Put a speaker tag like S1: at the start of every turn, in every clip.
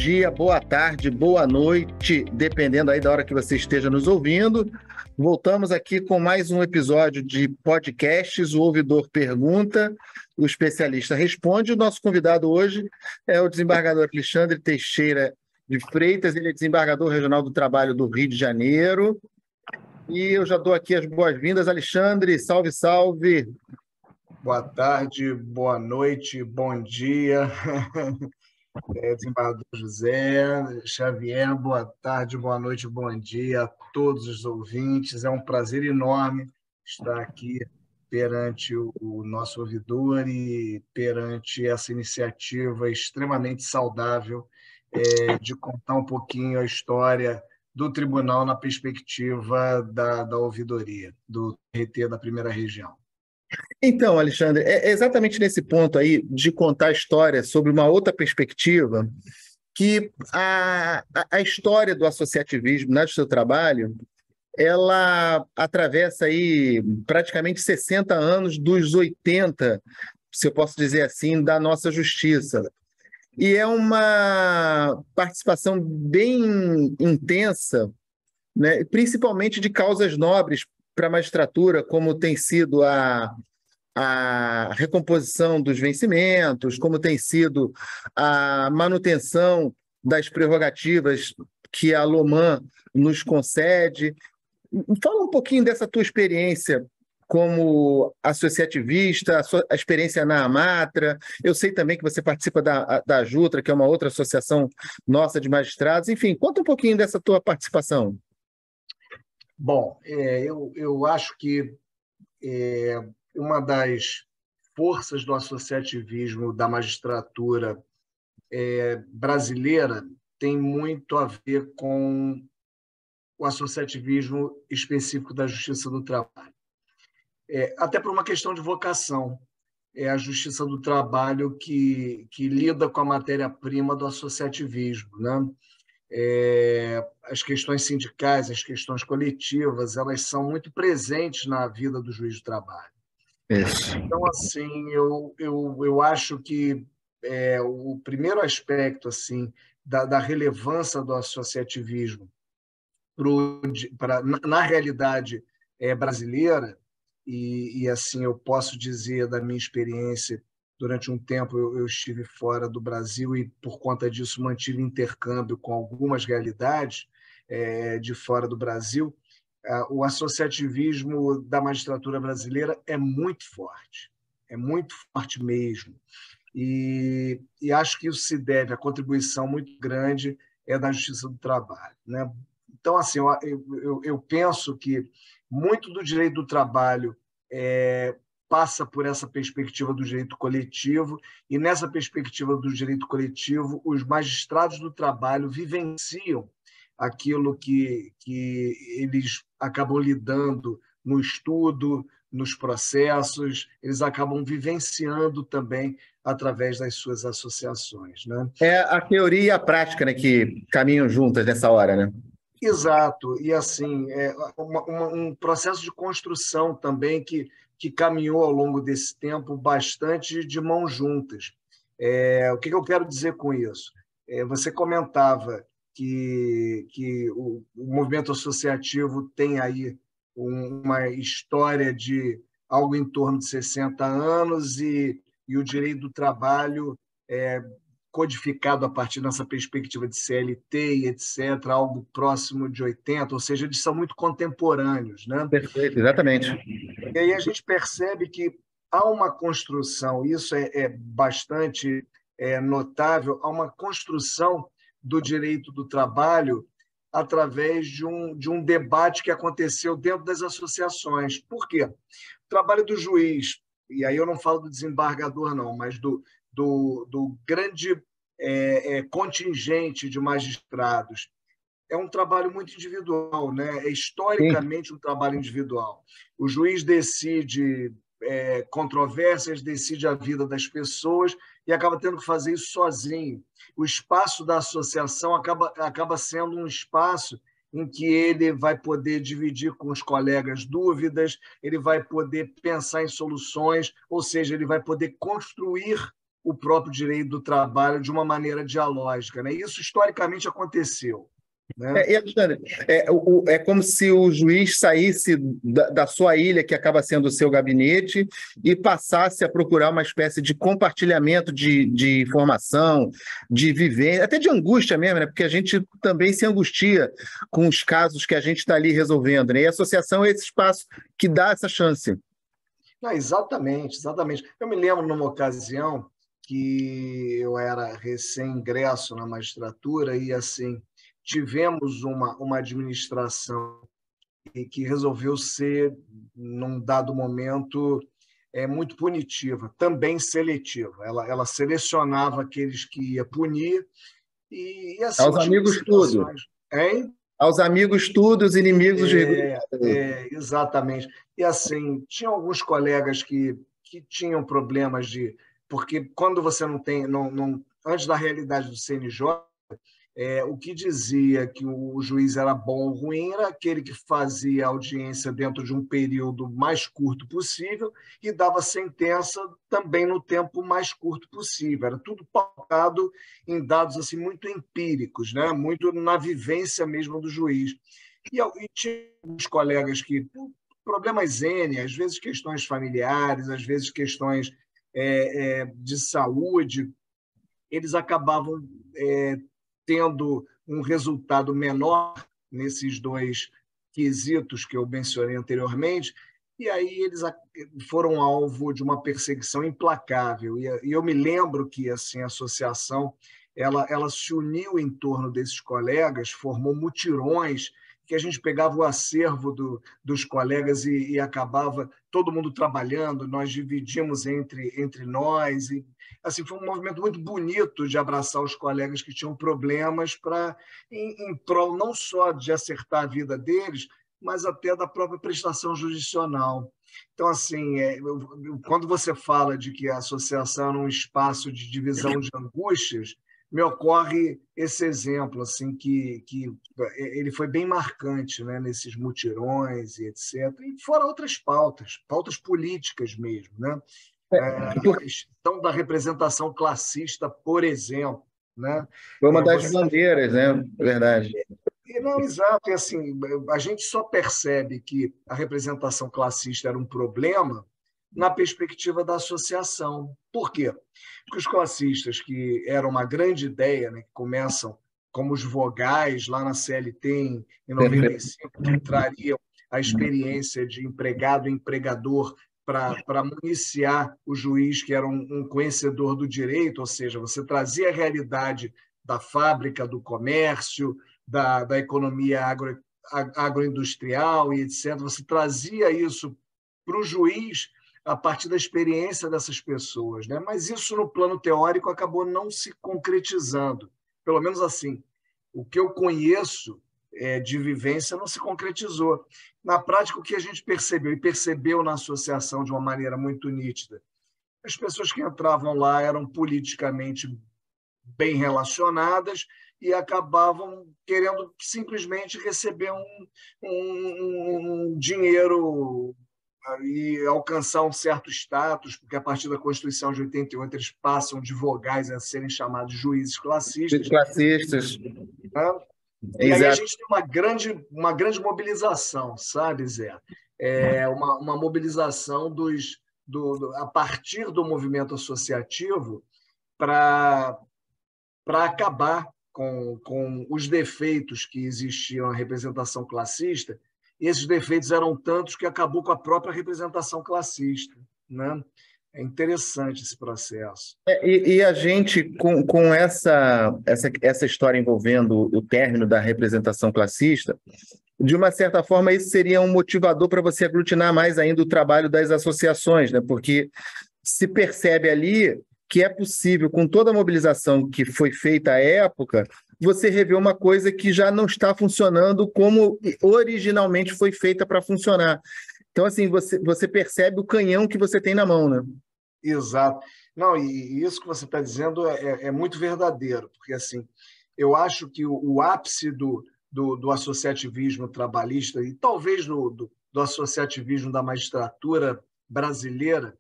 S1: dia, boa tarde, boa noite, dependendo aí da hora que você esteja nos ouvindo. Voltamos aqui com mais um episódio de podcasts. O ouvidor pergunta, o especialista responde. O nosso convidado hoje é o desembargador Alexandre Teixeira de Freitas. Ele é desembargador regional do Trabalho do Rio de Janeiro. E eu já dou aqui as boas-vindas. Alexandre, salve, salve.
S2: Boa tarde, boa noite, bom dia. Desembargador José Xavier, boa tarde, boa noite, bom dia a todos os ouvintes. É um prazer enorme estar aqui perante o nosso ouvidor e perante essa iniciativa extremamente saudável de contar um pouquinho a história do tribunal na perspectiva da ouvidoria, do TRT da Primeira Região.
S1: Então, Alexandre, é exatamente nesse ponto aí de contar a história sobre uma outra perspectiva que a história do associativismo no seu trabalho, ela atravessa aí praticamente 60 anos dos 80, se eu posso dizer assim, da nossa justiça. E é uma participação bem intensa, né, principalmente de causas nobres para a magistratura, como tem sido a recomposição dos vencimentos, como tem sido a manutenção das prerrogativas que a Loman nos concede. Fala um pouquinho dessa tua experiência como associativista, a experiência na Amatra. Eu sei também que você participa da Jutra, que é uma outra associação nossa de magistrados. Enfim, conta um pouquinho dessa tua participação.
S2: Bom, eu acho que uma das forças do associativismo da magistratura brasileira tem muito a ver com o associativismo específico da Justiça do Trabalho. Até por uma questão de vocação. É a Justiça do Trabalho que lida com a matéria-prima do associativismo, né? As questões sindicais, as questões coletivas, elas são muito presentes na vida do juiz do trabalho.
S1: Isso.
S2: Então, assim, eu acho que o primeiro aspecto assim da relevância do associativismo na realidade brasileira, e assim eu posso dizer da minha experiência, durante um tempo eu estive fora do Brasil e, por conta disso, mantive intercâmbio com algumas realidades de fora do Brasil. O associativismo da magistratura brasileira é muito forte mesmo. E acho que isso se deve à contribuição muito grande da Justiça do Trabalho, né? Então, assim, eu penso que muito do direito do trabalho passa por essa perspectiva do direito coletivo, e nessa perspectiva do direito coletivo, os magistrados do trabalho vivenciam aquilo que eles acabam lidando no estudo, nos processos, eles acabam vivenciando também através das suas associações, né?
S1: É a teoria e a prática, né, que caminham juntas nessa hora, né?
S2: Exato, e assim, um processo de construção também que caminhou ao longo desse tempo bastante de mãos juntas. O que eu quero dizer com isso? Você comentava que o movimento associativo tem aí uma história de algo em torno de 60 anos e o direito do trabalho codificado a partir dessa perspectiva de CLT e etc., algo próximo de 80, ou seja, eles são muito contemporâneos, né?
S1: Perfeito, exatamente.
S2: E aí a gente percebe que há uma construção, isso é bastante notável, há uma construção do direito do trabalho através de um debate que aconteceu dentro das associações. Por quê? O trabalho do juiz, e aí eu não falo do desembargador, não, mas do grande contingente de magistrados, é um trabalho muito individual, né? É historicamente um trabalho individual. O juiz decide controvérsias, decide a vida das pessoas e acaba tendo que fazer isso sozinho. O espaço da associação acaba sendo um espaço em que ele vai poder dividir com os colegas dúvidas, ele vai poder pensar em soluções, ou seja, ele vai poder construir o próprio direito do trabalho de uma maneira dialógica, né? Isso historicamente aconteceu, né?
S1: Alexandre, é como se o juiz saísse da sua ilha, que acaba sendo o seu gabinete, e passasse a procurar uma espécie de compartilhamento de informação, de vivência, até de angústia mesmo, né? Porque a gente também se angustia com os casos que a gente está ali resolvendo, né? E a associação é esse espaço que dá essa chance.
S2: Não, exatamente, exatamente. Eu me lembro numa ocasião que eu era recém-ingresso na magistratura e, assim, tivemos uma administração que resolveu ser, num dado momento, muito punitiva, também seletiva. Ela selecionava aqueles que ia punir assim,
S1: Aos
S2: tinha
S1: amigos tudo.
S2: situações... Hein?
S1: Aos amigos tudo, os inimigos os
S2: Exatamente. E assim, tinha alguns colegas que tinham problemas de... Porque quando você não tem... antes da realidade do CNJ, o que dizia que o juiz era bom ou ruim era aquele que fazia audiência dentro de um período mais curto possível e dava sentença também no tempo mais curto possível. Era tudo pautado em dados assim, muito empíricos, né? Muito na vivência mesmo do juiz. E tinha uns colegas que, problemas N, às vezes questões familiares, às vezes questões de saúde, eles acabavam tendo um resultado menor nesses dois quesitos que eu mencionei anteriormente, e aí eles foram alvo de uma perseguição implacável. E eu me lembro que assim, a associação ela se uniu em torno desses colegas, formou mutirões, que a gente pegava o acervo dos colegas e acabava todo mundo trabalhando, nós dividimos entre nós, e assim, foi um movimento muito bonito de abraçar os colegas que tinham problemas em prol não só de acertar a vida deles, mas até da própria prestação jurisdicional. Então, assim, quando você fala de que a associação é um espaço de divisão de angústias, me ocorre esse exemplo, assim, que ele foi bem marcante, né, nesses mutirões e etc. E fora outras pautas políticas mesmo, né? A questão da representação classista, por exemplo, né?
S1: Foi uma das bandeiras, né? Verdade.
S2: Não, exato. E assim, a gente só percebe que a representação classista era um problema na perspectiva da associação. Por quê? Porque os classistas, que eram uma grande ideia, né, que começam como os vogais lá na CLT em 95, que trariam a experiência de empregado e empregador para municiar o juiz, que era um conhecedor do direito, ou seja, você trazia a realidade da fábrica, do comércio, da economia agroindustrial e etc. Você trazia isso para o juiz a partir da experiência dessas pessoas, né? Mas isso, no plano teórico, acabou não se concretizando. Pelo menos assim, o que eu conheço de vivência não se concretizou. Na prática, o que a gente percebeu, e percebeu na associação de uma maneira muito nítida, as pessoas que entravam lá eram politicamente bem relacionadas e acabavam querendo simplesmente receber um dinheiro e alcançar um certo status, porque a partir da Constituição de 88 eles passam de vogais a serem chamados juízes classistas.
S1: Classistas.
S2: Né? E aí a gente tem uma grande mobilização, sabe, Zé? Uma mobilização a partir do movimento associativo para acabar com os defeitos que existiam na representação classista. E esses defeitos eram tantos que acabou com a própria representação classista, né? É interessante esse processo.
S1: E a gente, com essa história envolvendo o término da representação classista, de uma certa forma, isso seria um motivador para você aglutinar mais ainda o trabalho das associações, né? Porque se percebe ali que é possível, com toda a mobilização que foi feita à época, você rever uma coisa que já não está funcionando como originalmente foi feita para funcionar. Então, assim, você percebe o canhão que você tem na mão, né?
S2: Exato. Não, e isso que você está dizendo é muito verdadeiro, porque assim, eu acho que o ápice do associativismo trabalhista e talvez do associativismo da magistratura brasileira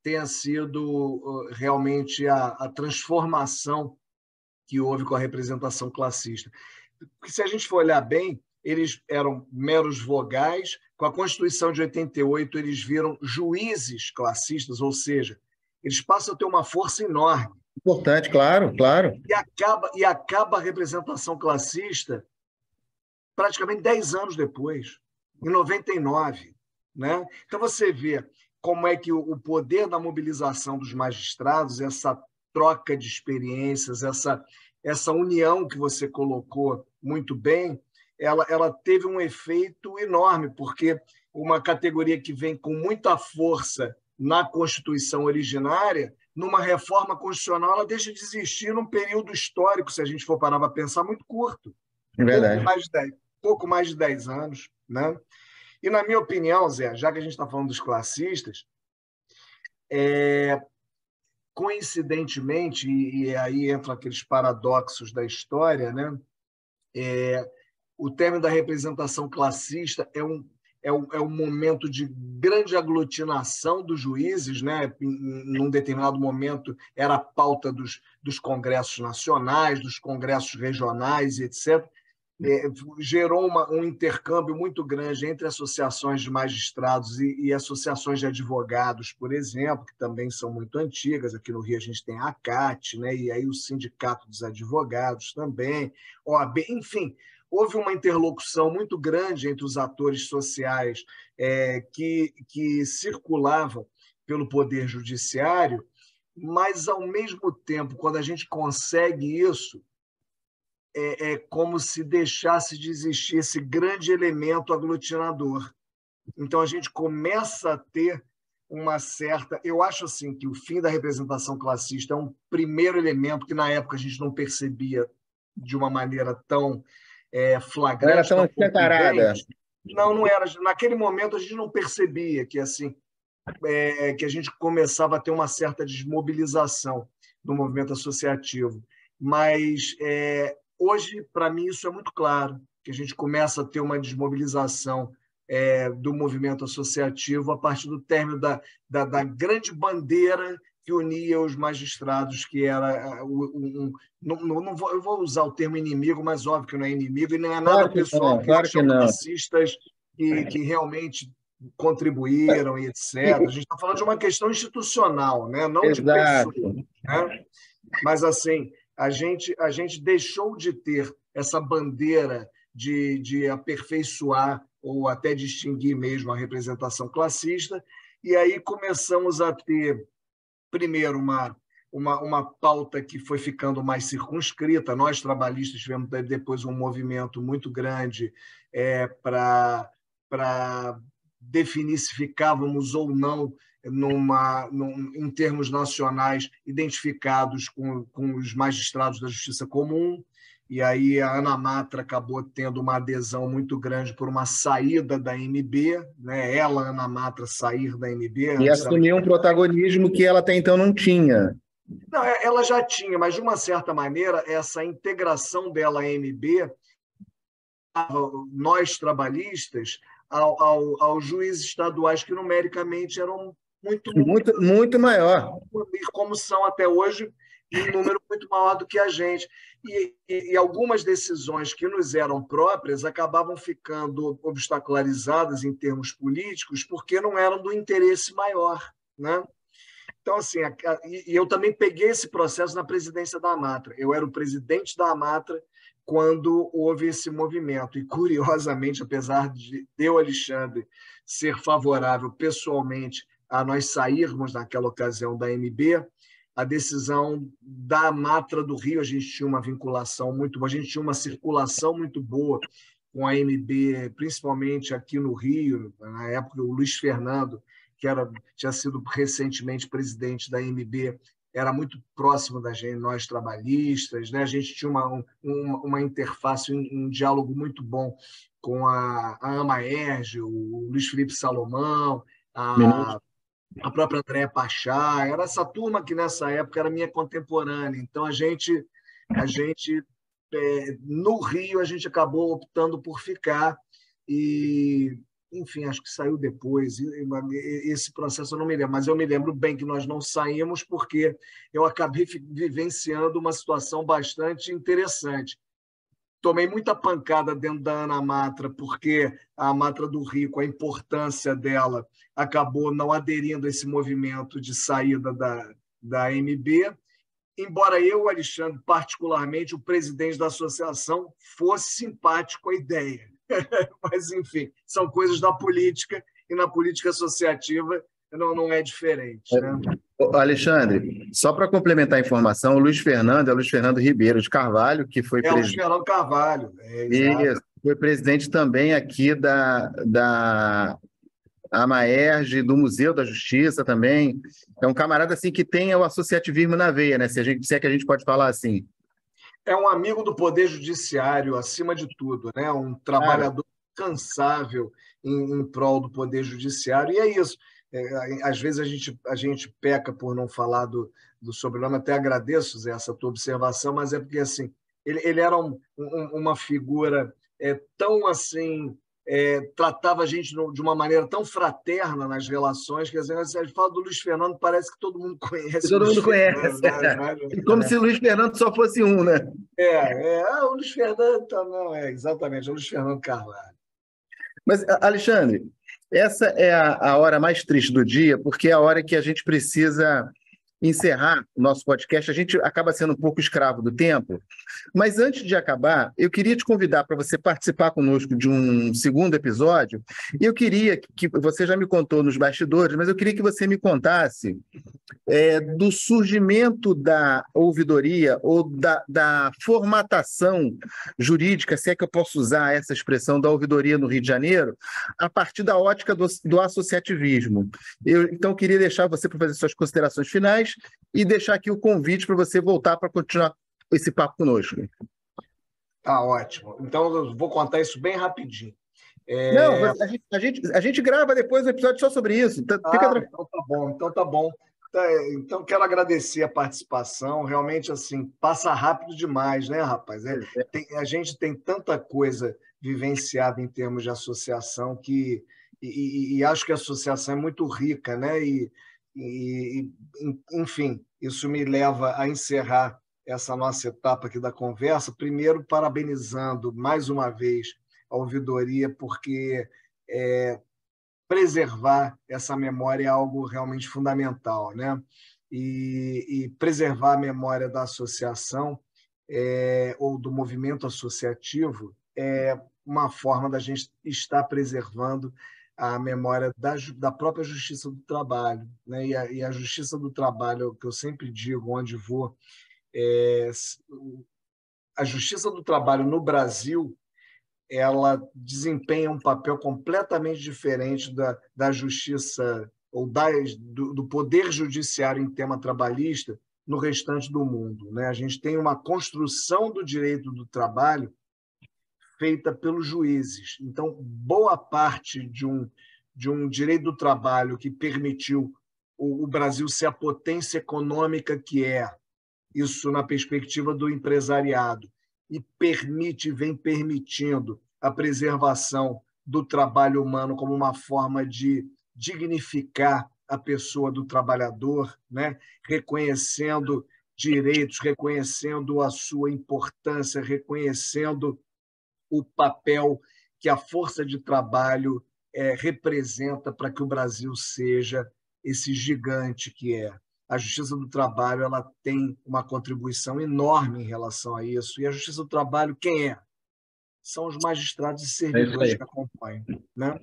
S2: tenha sido realmente a transformação que houve com a representação classista. Porque, se a gente for olhar bem, eles eram meros vogais. Com a Constituição de 88, eles viram juízes classistas, ou seja, eles passam a ter uma força enorme.
S1: Importante, claro, claro.
S2: E acaba a representação classista praticamente 10 anos depois, em 99. Né? Então, você vê como é que o poder da mobilização dos magistrados, essa troca de experiências, essa união que você colocou muito bem, ela teve um efeito enorme, porque uma categoria que vem com muita força na Constituição originária, numa reforma constitucional, ela deixa de existir num período histórico, se a gente for parar para pensar, muito curto.
S1: É verdade.
S2: Pouco mais de 10 anos. Né? E, na minha opinião, Zé, já que a gente está falando dos classistas, coincidentemente, e aí entram aqueles paradoxos da história, né? O término da representação classista é um momento de grande aglutinação dos juízes, né? Num determinado momento era a pauta dos congressos nacionais, dos congressos regionais, etc. Gerou um intercâmbio muito grande entre associações de magistrados e associações de advogados, por exemplo, que também são muito antigas. Aqui no Rio a gente tem a ACAT, né? E aí o Sindicato dos Advogados também, OAB, enfim. Houve uma interlocução muito grande entre os atores sociais que circulavam pelo Poder Judiciário, mas, ao mesmo tempo, quando a gente consegue isso, é como se deixasse de existir esse grande elemento aglutinador. Então, a gente começa a ter uma certa... Eu acho assim que o fim da representação classista é um primeiro elemento que, na época, a gente não percebia de uma maneira tão flagrante.
S1: Não era tão escancarada.
S2: Não era. Naquele momento, a gente não percebia que, assim, que a gente começava a ter uma certa desmobilização do movimento associativo. Mas... hoje, para mim, isso é muito claro, que a gente começa a ter uma desmobilização do movimento associativo a partir do término da grande bandeira que unia os magistrados, que era eu vou usar o termo inimigo, mas óbvio que não é inimigo, e não é nada pessoal,
S1: claro que não.
S2: classistas que realmente contribuíram e etc. A gente está falando de uma questão institucional, né? Não de pessoas. Né? Mas, assim, a gente deixou de ter essa bandeira de aperfeiçoar ou até distinguir mesmo a representação classista, e aí começamos a ter, primeiro, uma pauta que foi ficando mais circunscrita. Nós, trabalhistas, tivemos depois um movimento muito grande para definir se ficávamos ou não em termos nacionais, identificados com os magistrados da Justiça Comum, e aí a Ana Matra acabou tendo uma adesão muito grande por uma saída da MB, né? Ela, Ana Matra, sair da MB.
S1: E assumir um protagonismo que ela até então não tinha.
S2: Não, ela já tinha, mas, de uma certa maneira, essa integração dela à MB, nós trabalhistas, aos juízes estaduais que numericamente eram
S1: muito maior,
S2: como são até hoje, em número muito maior do que a gente. E algumas decisões que nos eram próprias acabavam ficando obstacularizadas em termos políticos porque não eram do interesse maior. Né? Então, assim, e eu também peguei esse processo na presidência da Amatra. Eu era o presidente da Amatra quando houve esse movimento. E, curiosamente, apesar de eu, Alexandre, ser favorável pessoalmente a nós sairmos, naquela ocasião, da MB, a decisão da Amatra do Rio, a gente tinha uma vinculação muito boa, a gente tinha uma circulação muito boa com a MB, principalmente aqui no Rio, na época o Luiz Fernando, que tinha sido recentemente presidente da MB, era muito próximo da gente, nós trabalhistas, né? A gente tinha uma interface, um diálogo muito bom com a Amaerge, o Luiz Felipe Salomão, a própria Andréa Pachá, era essa turma que nessa época era minha contemporânea. Então, a gente no Rio, a gente acabou optando por ficar, e enfim, acho que saiu depois. Esse processo eu não me lembro, mas eu me lembro bem que nós não saímos porque eu acabei vivenciando uma situação bastante interessante. Tomei muita pancada dentro da Ana Matra, porque a Matra do Rio, com a importância dela, acabou não aderindo a esse movimento de saída da AMB, embora eu, Alexandre, particularmente, o presidente da associação, fosse simpático à ideia. Mas, enfim, são coisas da política, e na política associativa não é diferente. Né?
S1: Alexandre, só para complementar a informação, o Luiz Fernando é o Luiz Fernando Ribeiro de Carvalho, que foi
S2: o Luiz Fernando Carvalho, exato.
S1: Foi presidente também aqui da AMAERJ, do Museu da Justiça também. É um camarada assim que tem o associativismo na veia, né? Se é que a gente pode falar assim.
S2: É um amigo do Poder Judiciário, acima de tudo, né? Um trabalhador incansável em prol do Poder Judiciário. E é isso. Às vezes a gente peca por não falar do sobrenome. Até agradeço, Zé, essa tua observação, mas é porque assim, ele era uma figura tão assim... tratava a gente de uma maneira tão fraterna nas relações, que às vezes a gente fala do Luiz Fernando, parece que todo mundo conhece.
S1: Todo mundo conhece. Como se o Luiz Fernando só fosse um, né?
S2: O Luiz Fernando não, exatamente, é o Luiz Fernando Carvalho.
S1: Mas, Alexandre, essa é a hora mais triste do dia, porque é a hora que a gente precisa encerrar o nosso podcast. A gente acaba sendo um pouco escravo do tempo, mas antes de acabar, eu queria te convidar para você participar conosco de um segundo episódio, e eu queria que você já me contou nos bastidores, mas eu queria que você me contasse do surgimento da ouvidoria ou da formatação jurídica, se é que eu posso usar essa expressão, da ouvidoria no Rio de Janeiro, a partir da ótica do associativismo. Então, queria deixar você para fazer suas considerações finais e deixar aqui o convite para você voltar para continuar esse papo conosco.
S2: Tá ótimo. Então, eu vou contar isso bem rapidinho.
S1: Não, a gente grava depois um episódio só sobre isso. Fica tranquilo.
S2: Então tá bom. Então, quero agradecer a participação. Realmente, assim, passa rápido demais, né, rapaz? A gente tem tanta coisa vivenciada em termos de associação e acho que a associação é muito rica, né? Enfim, isso me leva a encerrar essa nossa etapa aqui da conversa, primeiro parabenizando mais uma vez a ouvidoria, porque preservar essa memória é algo realmente fundamental, né? E preservar a memória da associação ou do movimento associativo é uma forma da gente estar preservando a memória da própria Justiça do Trabalho, né? E a Justiça do Trabalho, que eu sempre digo, onde vou, a Justiça do Trabalho no Brasil, ela desempenha um papel completamente diferente da justiça ou do poder judiciário em tema trabalhista no restante do mundo, né? A gente tem uma construção do direito do trabalho feita pelos juízes. Então, boa parte de um direito do trabalho que permitiu o Brasil ser a potência econômica que é, isso na perspectiva do empresariado, e vem permitindo a preservação do trabalho humano como uma forma de dignificar a pessoa do trabalhador, né? Reconhecendo direitos, reconhecendo a sua importância, reconhecendo o papel que a força de trabalho representa para que o Brasil seja esse gigante que é. A Justiça do Trabalho ela tem uma contribuição enorme em relação a isso. E a Justiça do Trabalho, quem é? São os magistrados e servidores que acompanham, né?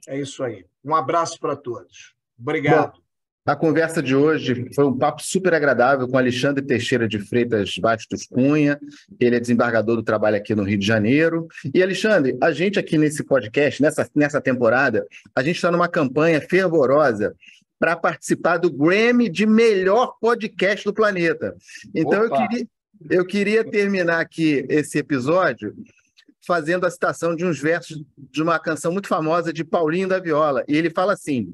S2: É isso aí. Um abraço para todos. Obrigado.
S1: Bom, a conversa de hoje foi um papo super agradável com Alexandre Teixeira de Freitas Bastos Cunha. Ele é desembargador do trabalho aqui no Rio de Janeiro. E, Alexandre, a gente aqui nesse podcast, nessa temporada, a gente está numa campanha fervorosa para participar do Grammy de melhor podcast do planeta. Então, eu queria terminar aqui esse episódio fazendo a citação de uns versos de uma canção muito famosa de Paulinho da Viola. E ele fala assim: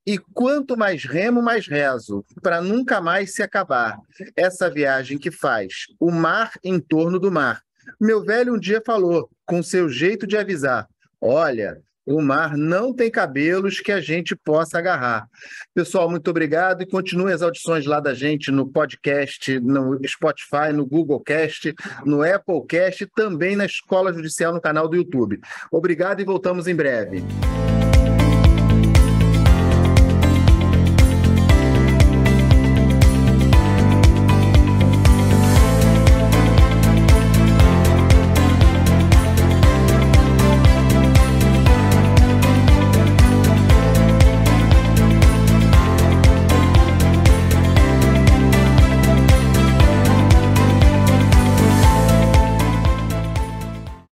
S1: e quanto mais remo, mais rezo, para nunca mais se acabar essa viagem que faz o mar em torno do mar. Meu velho um dia falou, com seu jeito de avisar: olha, O mar não tem cabelos que a gente possa agarrar. Pessoal, muito obrigado e continue as audições lá da gente no podcast, no Spotify, no Google Cast, no Apple Cast e também na Escola Judicial no canal do YouTube. Obrigado e voltamos em breve.